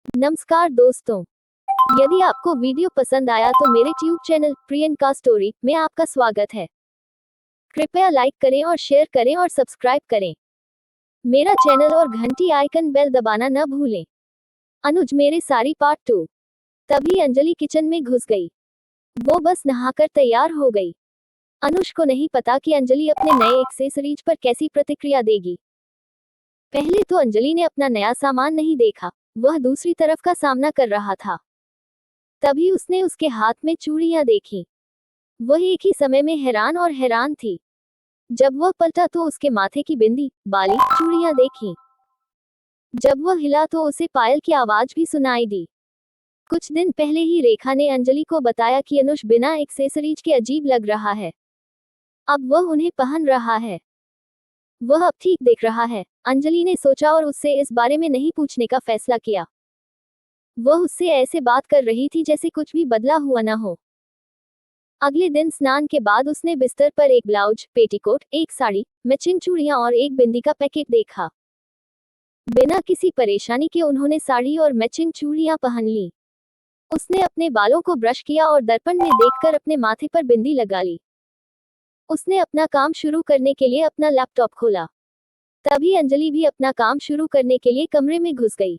नमस्कार दोस्तों, यदि आपको वीडियो पसंद आया तो मेरे ट्यूब चैनल प्रियंका स्टोरी में आपका स्वागत है। कृपया लाइक करें और शेयर करें और सब्सक्राइब करें मेरा चैनल और घंटी आइकन बेल दबाना न भूलें। अनुज मेरे साड़ी पार्ट 2। तभी अंजलि किचन में घुस गई। वो बस नहाकर तैयार हो गई। अनुज को नहीं पता कि अंजलि अपने नए एक्सेसरीज पर कैसी प्रतिक्रिया देगी। पहले तो अंजलि ने अपना नया सामान नहीं देखा, वह दूसरी तरफ का सामना कर रहा था। तभी उसने उसके हाथ में चूड़ियां देखी। वह एक ही समय में हैरान और हैरान थी। जब वह पलटा तो उसके माथे की बिंदी, बाली, चूड़ियां देखी। जब वह हिला तो उसे पायल की आवाज भी सुनाई दी। कुछ दिन पहले ही रेखा ने अंजलि को बताया कि अनुज बिना एक्सेसरीज के अजीब लग रहा है। अब वह उन्हें पहन रहा है। वह अब ठीक देख रहा है, अंजलि ने सोचा और उससे इस बारे में नहीं पूछने का फैसला किया। वह उससे ऐसे बात कर रही थी जैसे कुछ भी बदला हुआ न हो। अगले दिन स्नान के बाद उसने बिस्तर पर एक ब्लाउज, पेटीकोट, एक साड़ी, मैचिंग चूड़ियां और एक बिंदी का पैकेट देखा। बिना किसी परेशानी के उन्होंने साड़ी और मैचिंग चूड़ियां पहन ली। उसने अपने बालों को ब्रश किया और दर्पण में देखकर अपने माथे पर बिंदी लगा ली। उसने अपना काम शुरू करने के लिए अपना लैपटॉप खोला। तभी अंजलि भी अपना काम शुरू करने के लिए कमरे में घुस गई।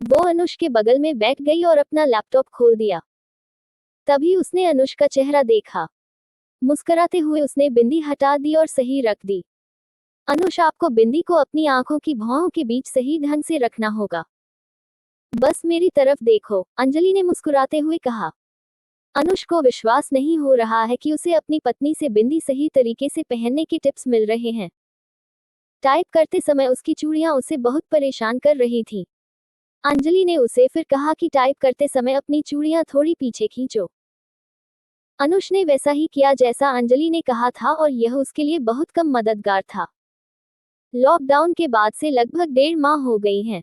वो अनुज के बगल में बैठ गई और अपना लैपटॉप खोल दिया। तभी उसने अनुज का चेहरा देखा। मुस्कुराते हुए उसने बिंदी हटा दी और सही रख दी। अनुज, आपको बिंदी को अपनी आंखों की भौहों के बीच सही ढंग से रखना होगा। बस मेरी तरफ देखो, अंजलि ने मुस्कुराते हुए कहा। अनुज को विश्वास नहीं हो रहा है कि उसे अपनी पत्नी से बिंदी सही तरीके से पहनने के टिप्स मिल रहे हैं। टाइप करते समय उसकी चूड़ियां उसे बहुत परेशान कर रही थी। अंजलि ने उसे फिर कहा कि टाइप करते समय अपनी चूड़ियां थोड़ी पीछे खींचो। अनुज ने वैसा ही किया जैसा अंजलि ने कहा था और यह उसके लिए बहुत कम मददगार था। लॉकडाउन के बाद से लगभग 1.5 माह हो गई हैं।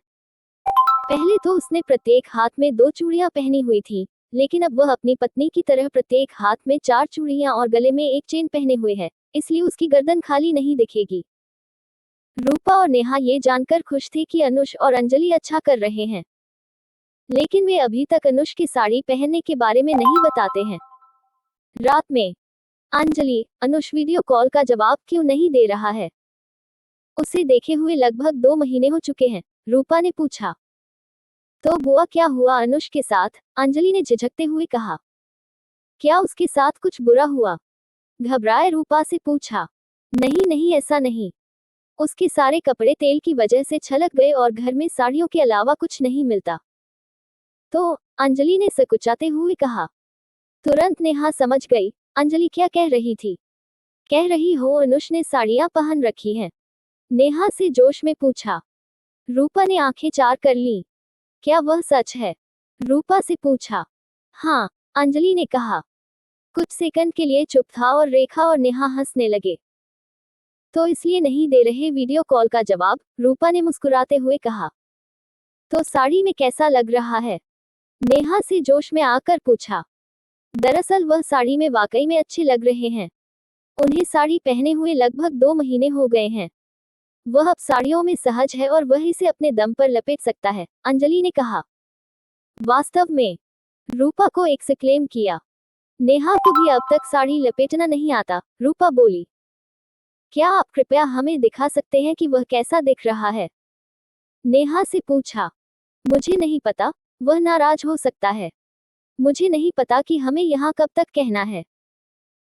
पहले तो उसने प्रत्येक हाथ में 2 चूड़ियां पहनी हुई थी, लेकिन अब वह अपनी पत्नी की तरह प्रत्येक हाथ में 4 चूड़ियां और गले में एक चेन पहने हुए है, इसलिए उसकी गर्दन खाली नहीं दिखेगी। रूपा और नेहा ये जानकर खुश थी कि अनुज और अंजलि अच्छा कर रहे हैं, लेकिन वे अभी तक अनुज की साड़ी पहनने के बारे में नहीं बताते हैं। रात में अंजलि, अनुज वीडियो कॉल का जवाब क्यों नहीं दे रहा है? उसे देखे हुए लगभग 2 महीने हो चुके हैं, रूपा ने पूछा। तो बुआ क्या हुआ अनुज के साथ? अंजलि ने झिझकते हुए कहा। क्या उसके साथ कुछ बुरा हुआ? घबराए रूपा से पूछा। नहीं नहीं, ऐसा नहीं। उसके सारे कपड़े तेल की वजह से छलक गए और घर में साड़ियों के अलावा कुछ नहीं मिलता। तो अंजलि ने सकुचाते हुए कहा। तुरंत नेहा समझ गई, अंजलि क्या कह रही थी। कह रही हो अनुज ने साड़ियां पहन रखी हैं? नेहा से जोश में पूछा। रूपा ने आंखें चार कर ली। क्या वह सच है? रूपा से पूछा। हाँ, अंजलि ने कहा। कुछ सेकंड के लिए चुप था और रेखा और नेहा हंसने लगे। तो इसलिए नहीं दे रहे वीडियो कॉल का जवाब? रूपा ने मुस्कुराते हुए कहा। तो साड़ी में कैसा लग रहा है? नेहा से जोश में आकर पूछा। दरअसल वह साड़ी में वाकई में अच्छे लग रहे हैं। उन्हें साड़ी पहने हुए लगभग 2 महीने हो गए हैं। वह अब साड़ियों में सहज है और वह इसे अपने दम पर लपेट सकता है, अंजलि ने कहा। वास्तव में? रूपा को एक्सक्लेम किया। नेहा को भी अब तक साड़ी लपेटना नहीं आता, रूपा बोली। क्या आप कृपया हमें दिखा सकते हैं कि वह कैसा दिख रहा है? नेहा से पूछा। मुझे नहीं पता, वह नाराज हो सकता है। मुझे नहीं पता कि हमें यहाँ कब तक कहना है।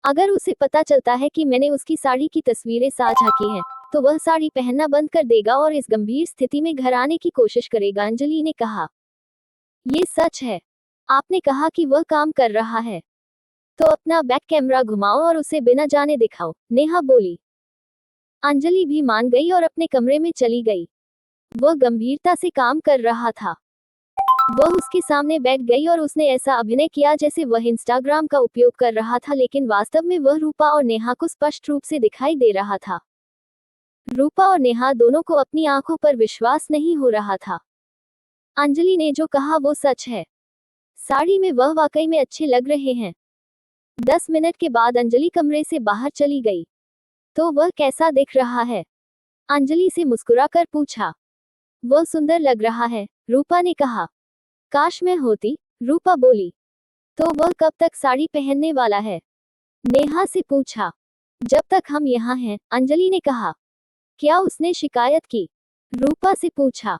अगर उसे पता चलता है कि मैंने उसकी साड़ी की तस्वीरें साझा की हैं, तो वह साड़ी पहनना बंद कर देगा और इस गंभीर स्थिति में घर आने की कोशिश करेगा, अंजलि ने कहा। ये सच है? आपने कहा कि वह काम कर रहा है। तो अपना बैक कैमरा घुमाओ और उसे बिना जाने दिखाओ, नेहा बोली। अंजलि भी मान गई और अपने कमरे में चली गई। वह गंभीरता से काम कर रहा था। वह उसके सामने बैठ गई और उसने ऐसा अभिनय किया जैसे वह इंस्टाग्राम का उपयोग कर रहा था, लेकिन वास्तव में वह रूपा और नेहा को स्पष्ट रूप से दिखाई दे रहा था। रूपा और नेहा दोनों को अपनी आंखों पर विश्वास नहीं हो रहा था। अंजलि ने जो कहा वो सच है। साड़ी में वह वाकई में अच्छे लग रहे हैं। 10 मिनट के बाद अंजलि कमरे से बाहर चली गई। तो वह कैसा दिख रहा है? अंजलि से मुस्कुराकर पूछा। वो सुंदर लग रहा है, रूपा ने कहा। काश मैं होती, रूपा बोली। तो वह कब तक साड़ी पहनने वाला है? नेहा से पूछा। जब तक हम यहाँ हैं, अंजलि ने कहा। क्या उसने शिकायत की? रूपा से पूछा।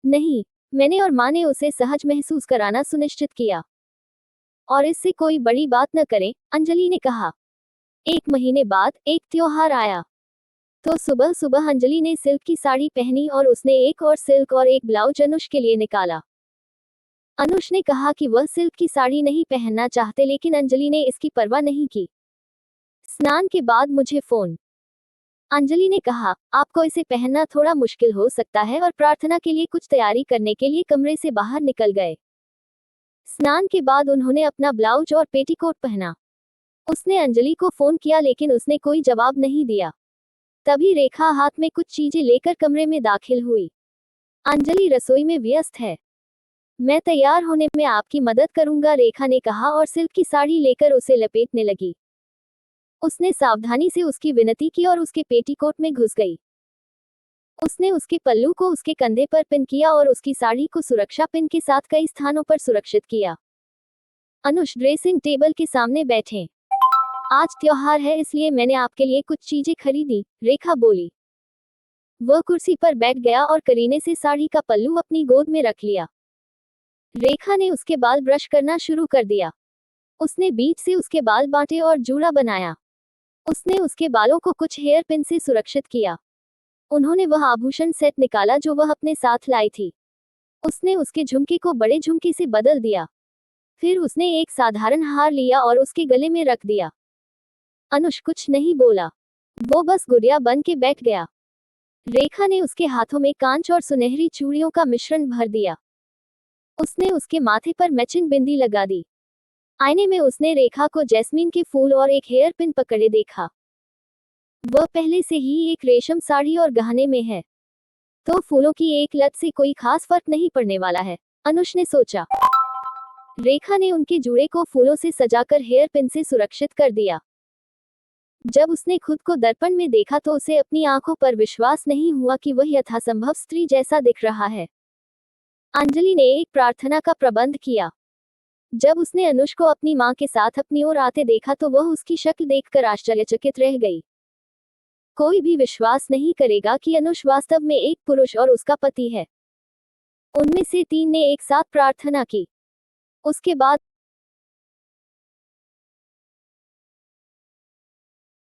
नहीं, मैंने और माँ ने उसे सहज महसूस कराना सुनिश्चित किया। और इससे कोई बड़ी बात न करें, अंजलि ने कहा। 1 महीने बाद एक त्योहार आया। तो सुबह सुबह अंजलि ने सिल्क की साड़ी पहनी और उसने एक और सिल्क और एक ब्लाउज अनुष के लिए निकाला। अनुष ने कहा कि वह सिल्क की साड़ी नहीं पहनना चाहते, लेकिन अंजलि ने इसकी परवाह नहीं की। स्नान के बाद मुझे फोन, अंजलि ने कहा। आपको इसे पहनना थोड़ा मुश्किल हो सकता है, और प्रार्थना के लिए कुछ तैयारी करने के लिए कमरे से बाहर निकल गए। स्नान के बाद उन्होंने अपना ब्लाउज और पेटीकोट पहना। उसने अंजलि को फोन किया, लेकिन उसने कोई जवाब नहीं दिया। तभी रेखा हाथ में कुछ चीजें लेकर कमरे में दाखिल हुई। अंजलि रसोई में व्यस्त है। मैं तैयार होने में आपकी मदद करूंगा, रेखा ने कहा और सिल्क की साड़ी लेकर उसे लपेटने लगी। उसने सावधानी से उसकी विनती की और उसके पेटीकोट में घुस गई। उसने उसके पल्लू को उसके कंधे पर पिन किया और उसकी साड़ी को सुरक्षा पिन के साथ कई स्थानों पर सुरक्षित किया। अनुष ड्रेसिंग टेबल के सामने बैठे। आज त्योहार है, इसलिए मैंने आपके लिए कुछ चीजें खरीदी, रेखा बोली। वह कुर्सी पर बैठ गया और करीने से साड़ी का पल्लू अपनी गोद में रख लिया। रेखा ने उसके बाल ब्रश करना शुरू कर दिया। उसने बीच से उसके बाल बांटे और जूड़ा बनाया। उसने उसके बालों को कुछ हेयर पिन से सुरक्षित किया। उन्होंने वह आभूषण सेट निकाला जो वह अपने साथ लाई थी। उसने उसके झुमके को बड़े झुमके से बदल दिया। फिर उसने एक साधारण हार लिया और उसके गले में रख दिया। अनुष कुछ नहीं बोला। वो बस गुड़िया बन के बैठ गया। रेखा ने उसके हाथों में कांच और सुनहरी चूड़ियों का मिश्रण भर दिया। उसने उसके माथे पर मैचिंग बिंदी लगा दी। आईने में उसने रेखा को जैस्मीन के फूल और एक हेयर पिन पकड़े देखा। वह पहले से ही एक रेशम साड़ी और गहने में है, तो फूलों की एक लत से कोई खास फर्क नहीं पड़ने वाला है, अनुष ने सोचा। रेखा ने उनके जूड़े को फूलों से सजाकर हेयर पिन से सुरक्षित कर दिया। जब उसने खुद को दर्पण में देखा तो उसे अपनी आंखों पर विश्वास नहीं हुआ कि वह यथासंभव स्त्री जैसा दिख रहा है। अंजलि ने एक प्रार्थना का प्रबंध किया। जब उसने अनुष को अपनी मां के साथ अपनी ओर आते देखा तो वह उसकी शक्ल देखकर आश्चर्यचकित रह गई। कोई भी विश्वास नहीं करेगा कि अनुष वास्तव में एक पुरुष और उसका पति है। उनमें से 3 ने एक साथ प्रार्थना की। उसके बाद